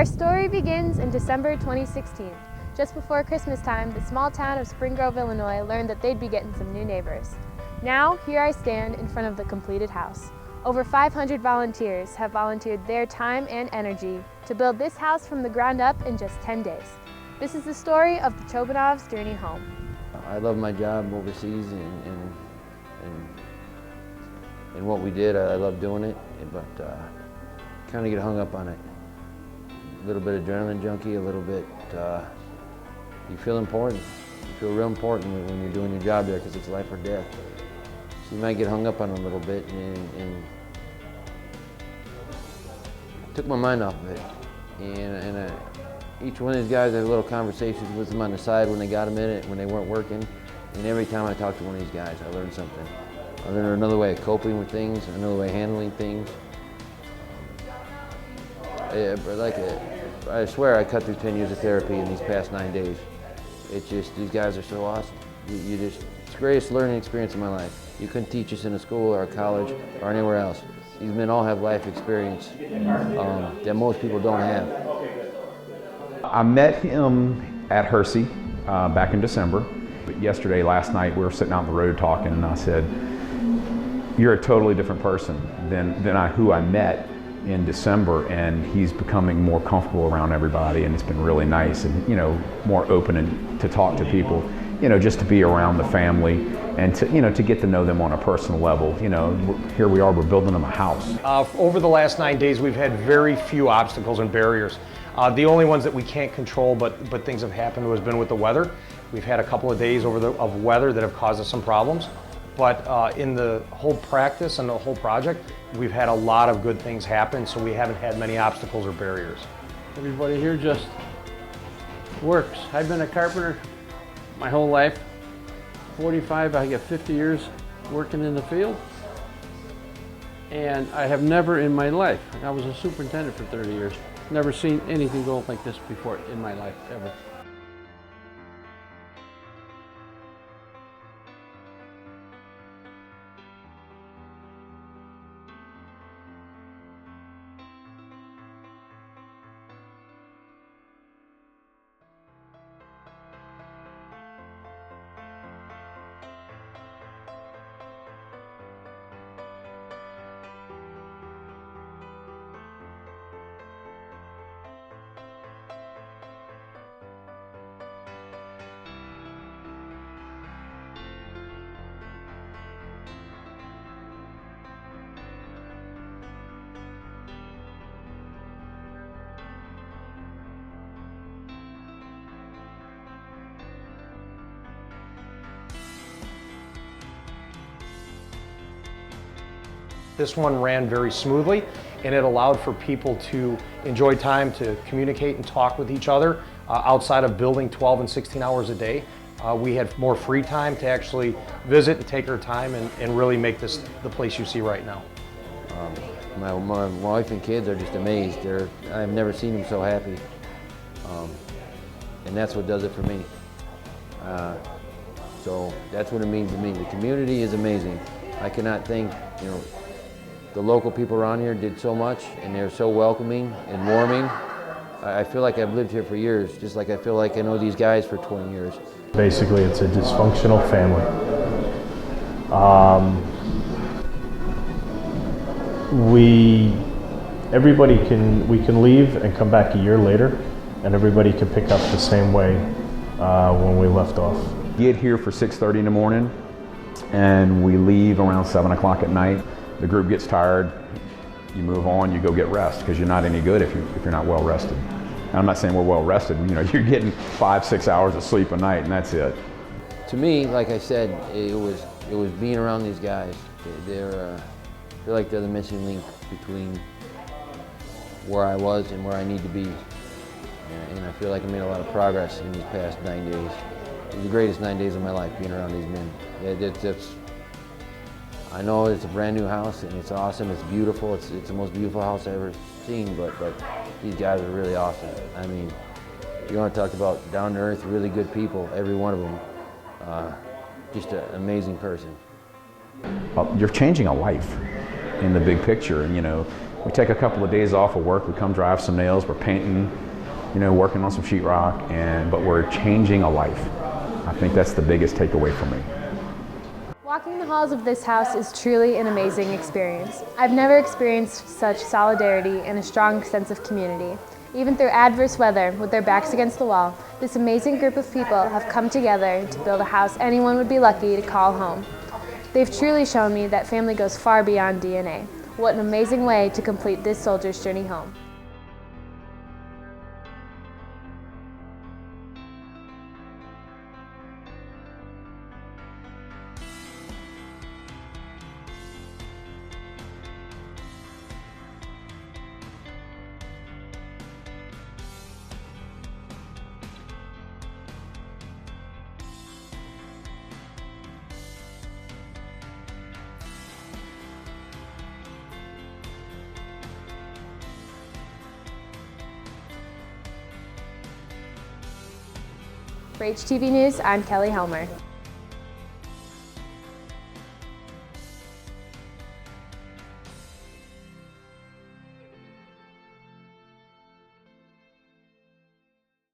Our story begins in December 2016. Just before Christmas time, the small town of Spring Grove, Illinois learned that they'd be getting some new neighbors. Now, here I stand in front of the completed house. Over 500 volunteers have volunteered their time and energy to build this house from the ground up in just 10 days. This is the story of the Chobanov's journey home. I love my job overseas and what we did. I love doing it, but kind of get hung up on it. A little bit adrenaline junkie, a little bit, you feel important. You feel real important when you're doing your job there because it's life or death. So you might get hung up on it a little bit and took my mind off of it. And each one of these guys, I had little conversations with them on the side when they got a minute, when they weren't working. And every time I talked to one of these guys, I learned something. I learned another way of coping with things, another way of handling things. I swear I cut through 10 years of therapy in these past 9 days. It's just, these guys are so awesome. It's the greatest learning experience of my life. You couldn't teach us in a school or a college or anywhere else. These men all have life experience that most people don't have. I met him at Hersey back in December. But yesterday, last night, we were sitting out on the road talking, and I said, "You're a totally different person than who I met in December, and he's becoming more comfortable around everybody, and it's been really nice, and more open and to talk to people, just to be around the family and to get to know them on a personal level. Here we are, we're building them a house." Over the last 9 days, we've had very few obstacles and barriers. The only ones that we can't control, but things have happened, has been with the weather. We've had a couple of days of weather that have caused us some problems. But in the whole practice and the whole project, we've had a lot of good things happen, so we haven't had many obstacles or barriers. Everybody here just works. I've been a carpenter my whole life. 45, I got 50 years working in the field. And I have never in my life, I was a superintendent for 30 years, never seen anything go like this before in my life, ever. This one ran very smoothly, and it allowed for people to enjoy time to communicate and talk with each other outside of building 12 and 16 hours a day. We had more free time to actually visit and take our time and really make this the place you see right now. My wife and kids are just amazed. I've never seen them so happy. And that's what does it for me. So that's what it means to me. The community is amazing. I cannot thank, the local people around here did so much, and they're so welcoming and warming. I feel like I've lived here for years, just like I feel like I know these guys for 20 years. Basically, it's a dysfunctional family. We can leave and come back a year later, and everybody can pick up the same way when we left off. Get here for 6:30 in the morning, and we leave around 7 o'clock at night. The group gets tired, you move on, you go get rest, because you're not any good if you're not well rested. And I'm not saying we're well rested, you're getting 5-6 hours of sleep a night, and that's it. To me, like I said, it was being around these guys. I feel like they're the missing link between where I was and where I need to be. And I feel like I made a lot of progress in these past 9 days. It was the greatest 9 days of my life, being around these men. I know it's a brand new house and it's awesome, it's beautiful, it's the most beautiful house I've ever seen, but these guys are really awesome. I mean, you want to talk about down to earth, really good people, every one of them. Just an amazing person. You're changing a life in the big picture, and We take a couple of days off of work, we come drive some nails, we're painting, you know, working on some sheetrock, but we're changing a life. I think that's the biggest takeaway for me. Walking the halls of this house is truly an amazing experience. I've never experienced such solidarity and a strong sense of community. Even through adverse weather, with their backs against the wall, this amazing group of people have come together to build a house anyone would be lucky to call home. They've truly shown me that family goes far beyond DNA. What an amazing way to complete this soldier's journey home. For HTV News, I'm Kelly Helmer.